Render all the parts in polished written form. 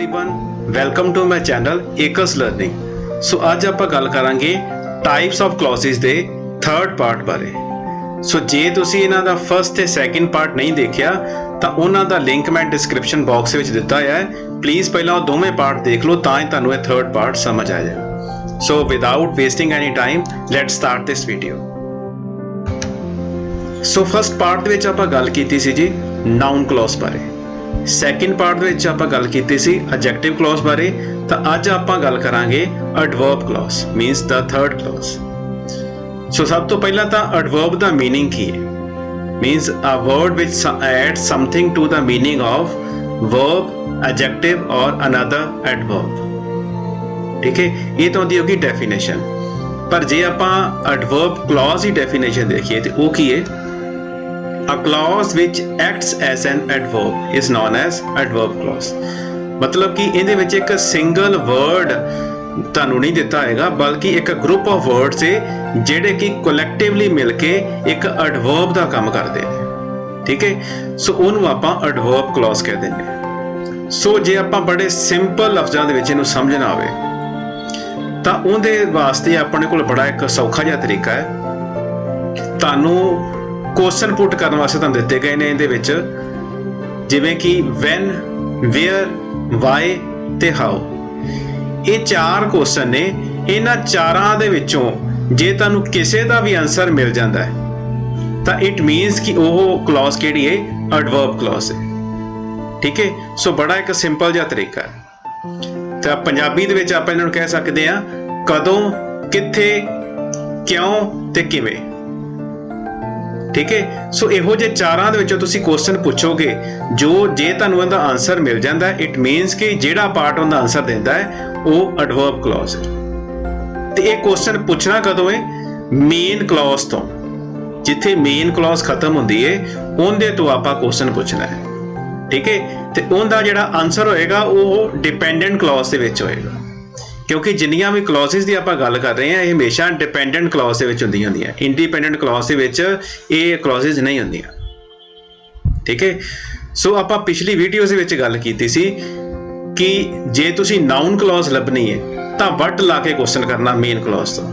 Everyone, welcome to my channel Ekas learning. So अज आप गल करांगे types of clauses the third part बारे। सो जे तुसी इन्हां दा फर्स्ट ते सैकेंड पार्ट नहीं देखिया तो उन्हां दा लिंक मैं डिस्क्रिप्शन बॉक्स में दिता है। प्लीज़ पहला दोवें पार्ट देख लो तां ही तुहानूं थर्ड पार्ट समझ आ जाएगा। So without wasting any time let's start this video. So first part which आपां गल कीती सी जी नाउन क्लॉज बारे। सैकेंड पार्ट विच आपां गल कीती सी एडजेक्टिव क्लॉज बारे। तो अज आपां गल करांगे adverb clause means the third clause. So सब तो पहला तो एडवर्ब दा मीनिंग की है। Means a word which adds something to the meaning of verb, adjective और अनदर एडवर्ब। ठीक है, ये तो होती होगी डेफिनेशन। पर जे आपां एडवर्ब क्लॉज की डेफिनेशन देखिए तो वो की है, A clause which acts as an adverb is known as adverb clause। मतलब कि इहदे विच एक सिंगल वर्ड तुहानूं नहीं दिता हैगा बल्कि एक ग्रुप ऑफ वर्ड्स है जिहड़े कि कलैक्टिवली मिलके एक एडवर्ब दा काम करदे ने। ठीक है, सो उहनूं आपां एडवर्ब क्लॉज कह दिंदे ने। सो जे आपां बड़े सिंपल लफ्ज़ां दे विच इहनूं समझना होवे तां उहदे वास्ते अपने कोल बड़ा एक सौखा जिहा तरीका है। तुहानूं क्वेश्चन पुट करने वास्ते तुहानूं दिते गए ने इहदे विच, जिवें कि वैन, वेयर, वाई ते हाउ। ये चार क्वेश्चन ने। इन्हां चारां दे विचों जे तुहानूं किसी दा भी आंसर मिल जाता है तो इट मीनस कि वो क्लॉज किहड़ी है, एडवर्ब क्लॉज है। ठीक है, सो बड़ा एक सिंपल जिहा तरीका है। तो पंजाबी दे विच आपां इन्हां नूं कह सकदे आ कदों, कित्थे, क्यों ते किवें। ठीक है, सो इहो जे चारां दे विचों तुसीं क्वेश्चन पुछोगे जो जे तुहानूं इहदा आंसर मिल जाता है इट मीनस कि जिहड़ा पार्ट उहदा आंसर दिंदा है वो एडवर्ब क्लॉज है। ते इह क्वेश्चन पुछना कदों है, मेन क्लॉज तो। जिथे मेन क्लॉज खत्म हुंदी है उहदे तो आपां क्वेश्चन पुछना है। ठीक है, ते उहदा जिहड़ा आंसर होएगा वो डिपेंडेंट क्लॉज दे विच होएगा, क्योंकि जिन्नियां भी क्लॉजेस की आपां गल कर रहे हैं ये हमेशा डिपेंडेंट क्लॉज दे विच हुंदियां हुंदियां, इंडिपेंडेंट क्लॉज दे विच ये क्लॉजेस नहीं हुंदियां। ठीक है, सो आपां पिछली वीडियोज़ दे विच गल कीती सी कि जे तुसीं नाउन क्लॉज लभनी है तां वट ला के क्वेश्चन करना मेन क्लॉज तो।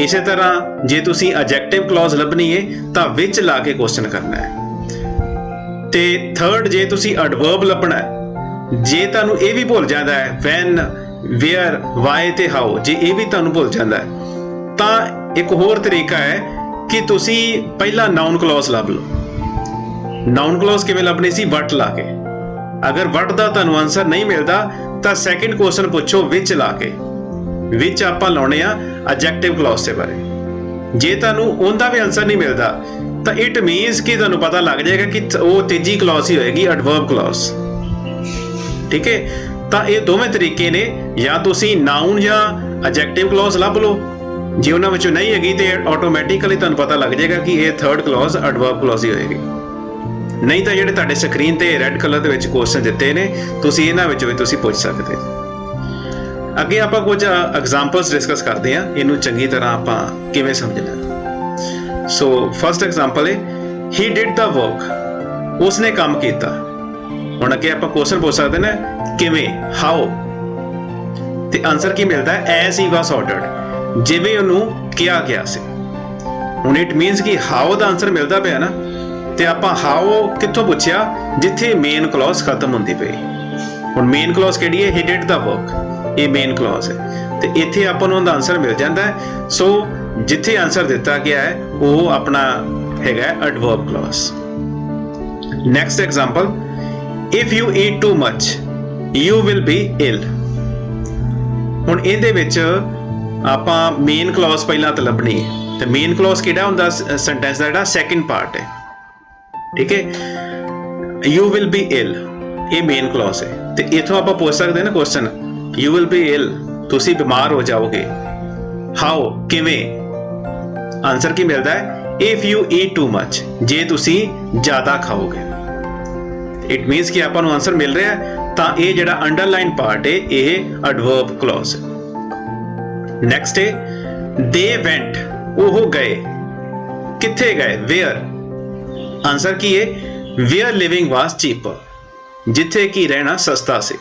इसे तरह जे तुसीं एडजेक्टिव क्लॉज लभनी है तां विच ला के क्वेश्चन करना है। ते थर्ड जे तुसीं एडवर्ब लभना है, जे तुहानूं ये भी भुल जाता है वैन, वेयर, वाई ते हाउ, जे ये भी तुहानूं भुल जाता है तां एक होर तरीका है कि तुसीं पहला नाउन क्लॉज लभ लो। नाउन क्लॉज किवें लभनी सी, वट ला के। अगर वट दा तुहानूं आंसर नहीं मिलता तां सैकेंड क्वेश्चन पुछो विच ला के। विच आपां लाउणे आ एडजेक्टिव क्लॉज दे बारे। जे तुहानूं उहदा भी आंसर नहीं मिलता तां इट मीनस कि तुहानूं पता लग जाएगा कि वो तीजी क्लॉज ही होएगी, एडवर्ब क्लॉज। ठीक है, तो ये दोवें तरीके ने, या तुसीं नाउन या एडजेक्टिव क्लॉज लभ लो। जे उन्हां विचों नहीं हैगी तो ऑटोमैटिकली तुहानूं पता लग जाएगा कि ये थर्ड क्लॉज एडवर्ब क्लॉज ही होएगी। नहीं तो जिहड़े तुहाडे स्क्रीन ते red colour they which question दिते ने तुसीं इन्हां विचों भी तुसीं पुछ सकदे। अगे आपां कुछ एग्जांपल्स डिस्कस करते हैं, इहनूं चंगी तरह आपां किवें समझना। सो फर्स्ट एग्जांपल है ही डिड द वर्क, उसने काम कीता। हुण अगे आपां क्वेश्चन पुछ सकदे ने किवें, हाउ, ते आंसर की मिलता है एज ही वाज ऑर्डर्ड, जिवें उहनूं किहा गया सी। हुण इट मीनस कि हाउ दा आंसर मिलता पिया ना, ते आपां हाउ कित्थों पुछया, जिथे मेन क्लॉज खत्म हुंदी पई। हुण मेन क्लॉज किहड़ी है, ही डिड द वर्क, ये मेन क्लॉज है। ते इत्थे आपां नूं उहदा आंसर मिल जाता है। सो जिथे आंसर दिता गया है वो अपना हैगा adverb clause. Next example, if you eat too much you will be ill. हुण इहदे विच आपां मेन क्लॉज पहला तो लभनी है। तो मेन क्लॉज किहड़ा हुंदा सेंटेंस दा, जिहड़ा सैकेंड पार्ट है। ठीक है, यू विल बी इल ये मेन क्लॉज है। तो इथों आपां पूछ सकते हैं ना question, you will be ill, तुसीं बीमार हो जाओगे। हाउ, किवें, आंसर की मिलता है if you eat too much, जे तुसीं ज्यादा खाओगे। इट मीनस कि आपां नूं आंसर मिल रहा है तां ये जिहड़ा अंडरलाइन पार्ट है ये एडवर्ब क्लॉज है। नेक्स्ट है दे वेंट, वो गए। कित्थे गए, वेयर, आंसर की है वेयर लिविंग वाज चीपर, जिथे कि रहना सस्ता से।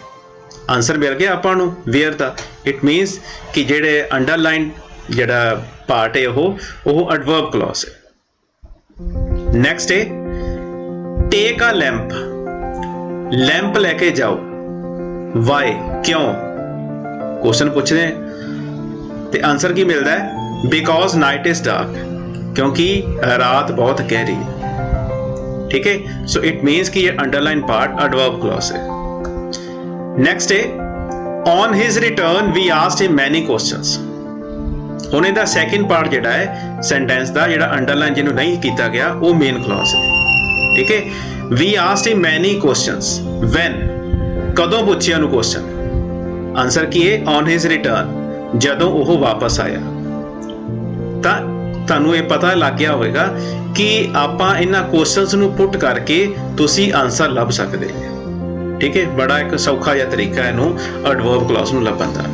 आंसर मिल गया आपां नूं वेयर दा। इट मीनस कि जिहड़े अंडरलाइन जिहड़ा पार्ट है वो एडवर्ब क्लॉज है। नैक्सट है टेक अ लैंप, लैंप लैके जाओ, वाई क्यों क्वेश्चन पूछते हैं तो आंसर की मिलता है बिकॉज नाइट इज डार्क, क्योंकि रात बहुत गहरी है। ठीक है, सो इट मीन्स कि ये अंडरलाइन पार्ट एडवर्ब क्लॉज है। नेक्स्ट है on his return we asked him many questions. हुण इहदा सैकेंड पार्ट जिहड़ा है सेंटेंस दा जिहड़ा अंडरलाइन जिहनूं नहीं कीता गया वो मेन क्लॉज है। ठीक है, we asked him many questions when, कदों पूछिया उहनूं क्वेश्चन, आंसर की है ऑन हिज रिटर्न, जदों वो वापस आया। तां ਤੁਹਾਨੂੰ ਇਹ ਪਤਾ ਲੱਗ ਗਿਆ ਹੋਵੇਗਾ ਕਿ ਆਪਾਂ ਇਹਨਾਂ ਕੁਐਸਚਨਸ ਨੂੰ ਪੁੱਟ ਕਰਕੇ ਤੁਸੀਂ ਆਨਸਰ ਲੱਭ ਸਕਦੇ ਹੋ। ਠੀਕ ਹੈ, ਬੜਾ ਇੱਕ ਸੌਖਾ ਜਿਹਾ ਤਰੀਕਾ ਹੈ ਇਹਨੂੰ ਐਡਵਰਬ ਕਲੌਜ਼ ਨੂੰ ਲੱਭਣ ਦਾ।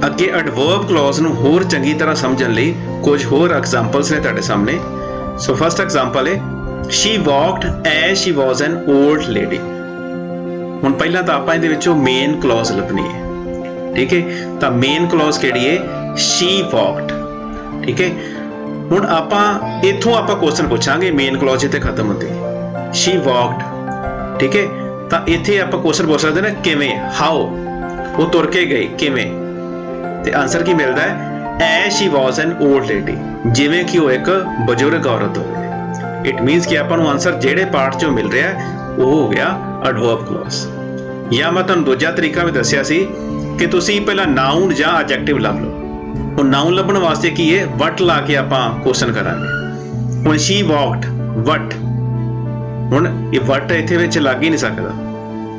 ਅੱਗੇ ਐਡਵਰਬ ਕਲੌਜ਼ ਨੂੰ ਹੋਰ ਚੰਗੀ ਤਰ੍ਹਾਂ ਸਮਝਣ ਲਈ ਕੁਝ ਹੋਰ ਐਗਜ਼ਾਮਪਲਸ ਨੇ ਤੁਹਾਡੇ ਸਾਹਮਣੇ। ਸੋ ਫਸਟ ਐਗਜ਼ਾਮਪਲ ਹੈ ਸ਼ੀ ਵਾਕਡ ਐਜ਼ ਸ਼ੀ ਵਾਜ਼ ਐਨ ਓਲਡ ਲੇਡੀ। ਹੁਣ ਪਹਿਲਾਂ ਤਾਂ ਆਪਾਂ ਇਹਦੇ ਵਿੱਚੋਂ ਮੇਨ ਕਲੌਜ਼ ਲੱਭਣੀ ਹੈ। ठीक है, तो मेन क्लॉज किहड़ी है शी वॉकड। ठीक है, हुण आपां इत्थों आपां क्वेश्चन पुछांगे, मेन क्लॉज इत्थे खत्म होंदी शी वॉकड। ठीक है, तो इत्थे आपां क्वेश्चन पुछ सकदे ने किवें, हाउ, वो तुर के गए किवें, ते आंसर की मिलदा है as she was an old lady, जिवें कि वो एक बजुर्ग औरत होवे। इट मीनस कि आपां नूं आंसर जिहड़े पार्ट चों मिल रहा है वो हो गया एडवर्ब क्लॉज। या मैं तुहानूं दूजा तरीका भी दस्सिया सी कि तुसी पहला नाउन या एडजेक्टिव लभ लो। हुण नाउन लभण वास्ते की है वट ला के आपां क्वेश्चन करांगे। हुण शी वॉकड वट, हुण ये वट इत्थे विच लग ही नहीं सकदा।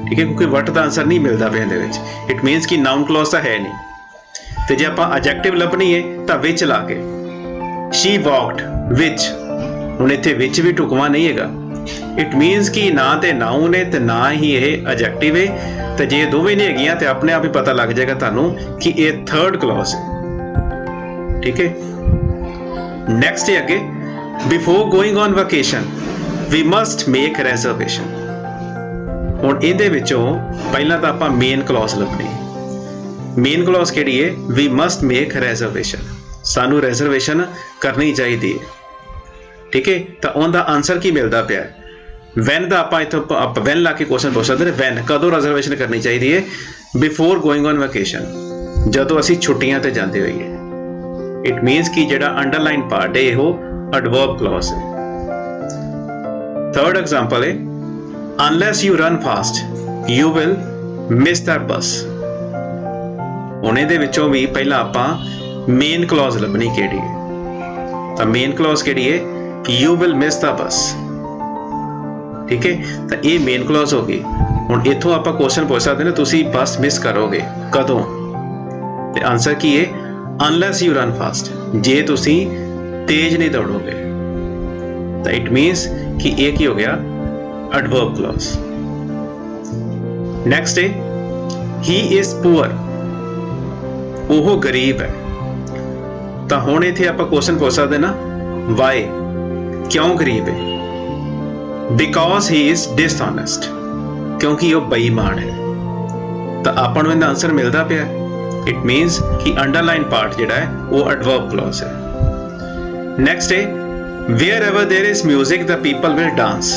ठीक है, क्योंकि वट दा आंसर नहीं मिलदा पिया इहदे विच। इट मीनस कि नाउन क्लॉज तां है नहीं, ते जे आपां एडजेक्टिव लभनी है तां विच ला के शी वॉकड विच। हुण इत्थे विच भी ढुकवां नहीं हैगा। इट मीनस कि ना ते नाउन है ते ना ही ये एडजेक्टिव है, तो जे दोवें नहीं हैगियां तो अपने आप ही पता लग जाएगा तुहानूं कि ये थर्ड क्लॉज है। ठीक है, नेक्स्ट है अगे before going on vacation we must make reservation. हुण इहदे विचों पहला तो आपां मेन क्लॉज लभनी। मेन क्लॉज किहड़ी है वी मस्ट मेक रिजर्वेशन, सानूं रिजर्वेशन करनी चाहिए। ठीक है, तो उनका आंसर की मिलता पिया वैन का आप इतों वैन ला के क्वेश्चन पूछ सकते हैं वैन कदों रिजर्वेशन करनी चाहिए है बिफोर गोइंग ऑन वैकेशन, जदों असी छुट्टियां ते जाते होइए। इट मीनस कि जिहड़ा अंडरलाइन पार्ट है वो एडवर्ब क्लॉज है। थर्ड एग्जांपल है unless you run fast you will miss that बस। हुण इहदे विचों भी पहला आपां मेन क्लॉज लभनी किहड़ी है, तो मेन क्लॉज किहड़ी है you will miss the bus. ठीक है, तो ये मेन क्लॉज हो गई। हुण इत्थों आपां क्वेश्चन पूछ सकते हैं तुसीं बस मिस करोगे कदों, तो आंसर की है अनलैस यू रन फास्ट, जे तुसीं तेज नहीं दौड़ोगे। तो इट मीनस कि ये की हो गया एडवर्ब क्लॉज। नेक्स्ट है ही इज पुअर, वो गरीब है। तो हुण इत्थे आपां क्वेश्चन पूछ सकते ना वाई, क्यों गरीब है, बिकॉज ही इज डिसऑनेस्ट, क्योंकि वो बेईमान है। तो आपां नूं इहदा आंसर मिलता पिया। इट मीनस कि अंडरलाइन पार्ट जिहड़ा है वो एडवर्ब क्लॉज है। नेक्स्ट है wherever there is music the people will dance.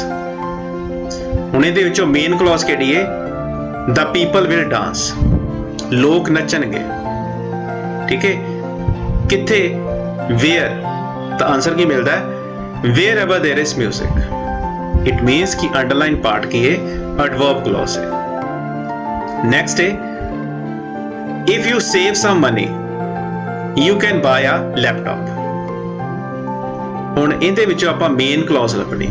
हुण इहदे विचों मेन क्लॉज किहड़ी है द पीपल विल डांस, लोग नचणगे। ठीक है, किथे वेयर, तो आंसर की मिलता है wherever there is music. It means कि अंडरलाइन पार्ट की है एडवर्ब क्लॉज है। नेक्स्ट है if you save some money you can buy a laptop. हुण इहदे विचों आपां मेन क्लॉज लभनी,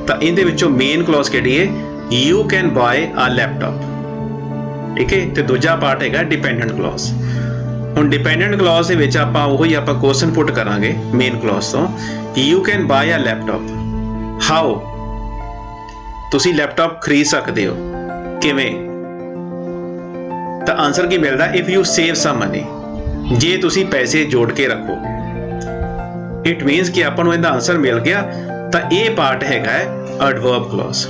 तो इहदे विचों मेन क्लॉज किहड़ी है you can buy a laptop. ठीक है, तो दूजा पार्ट हैगा डिपेंडेंट क्लॉज। हुण डिपेंडेंट क्लॉज दे विच आपां ओही आपां क्वेश्चन पुट करांगे मेन क्लॉज तो you can buy a laptop, how, तुसीं लैपटॉप खरीद सकते हो किवें। तो आंसर की मिलता if you save some money, जे तुसीं पैसे जोड़ के रखो। इट मीनस कि आपां नूं इहदा आंसर मिल गया। तो ये पार्ट हैगा एडवर्ब क्लॉज।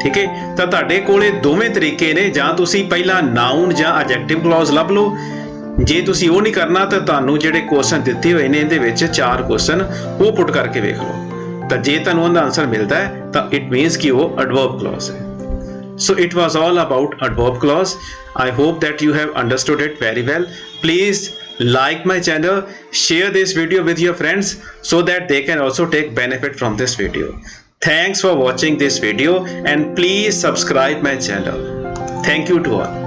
ਠੀਕ ਹੈ। ਤਾਂ ਤੁਹਾਡੇ ਕੋਲੇ ਦੋਵੇਂ ਤਰੀਕੇ ਨੇ, ਜਾਂ ਤੁਸੀਂ ਪਹਿਲਾਂ ਨਾउन ਜਾਂ ਐਡਜੈਕਟਿਵ ਕਲੌਜ਼ ਲੱਭ ਲਓ। ਜੇ ਤੁਸੀਂ ਉਹ ਨਹੀਂ ਕਰਨਾ ਤਾਂ ਤੁਹਾਨੂੰ ਜਿਹੜੇ ਕੁਐਸਚਨ ਦਿੱਤੇ ਹੋਏ ਨੇ ਇਹਦੇ ਵਿੱਚ 4 ਕੁਐਸਚਨ ਉਹ ਪੁੱਟ ਕਰਕੇ ਵੇਖ ਲਓ। ਤਾਂ ਜੇ ਤੁਹਾਨੂੰ ਉਹਦਾ ਆਨਸਰ ਮਿਲਦਾ ਹੈ ਤਾਂ ਇਟ ਮੀਨਸ ਕਿ ਉਹ ਐਡਵਰਬ ਕਲੌਜ਼ ਹੈ। So it was all about adverb clause. I hope that you have understood it very well. Please like my channel, share this video with your friends so that they can also take benefit from this video. Thanks for watching this video and please subscribe my channel. Thank you to all.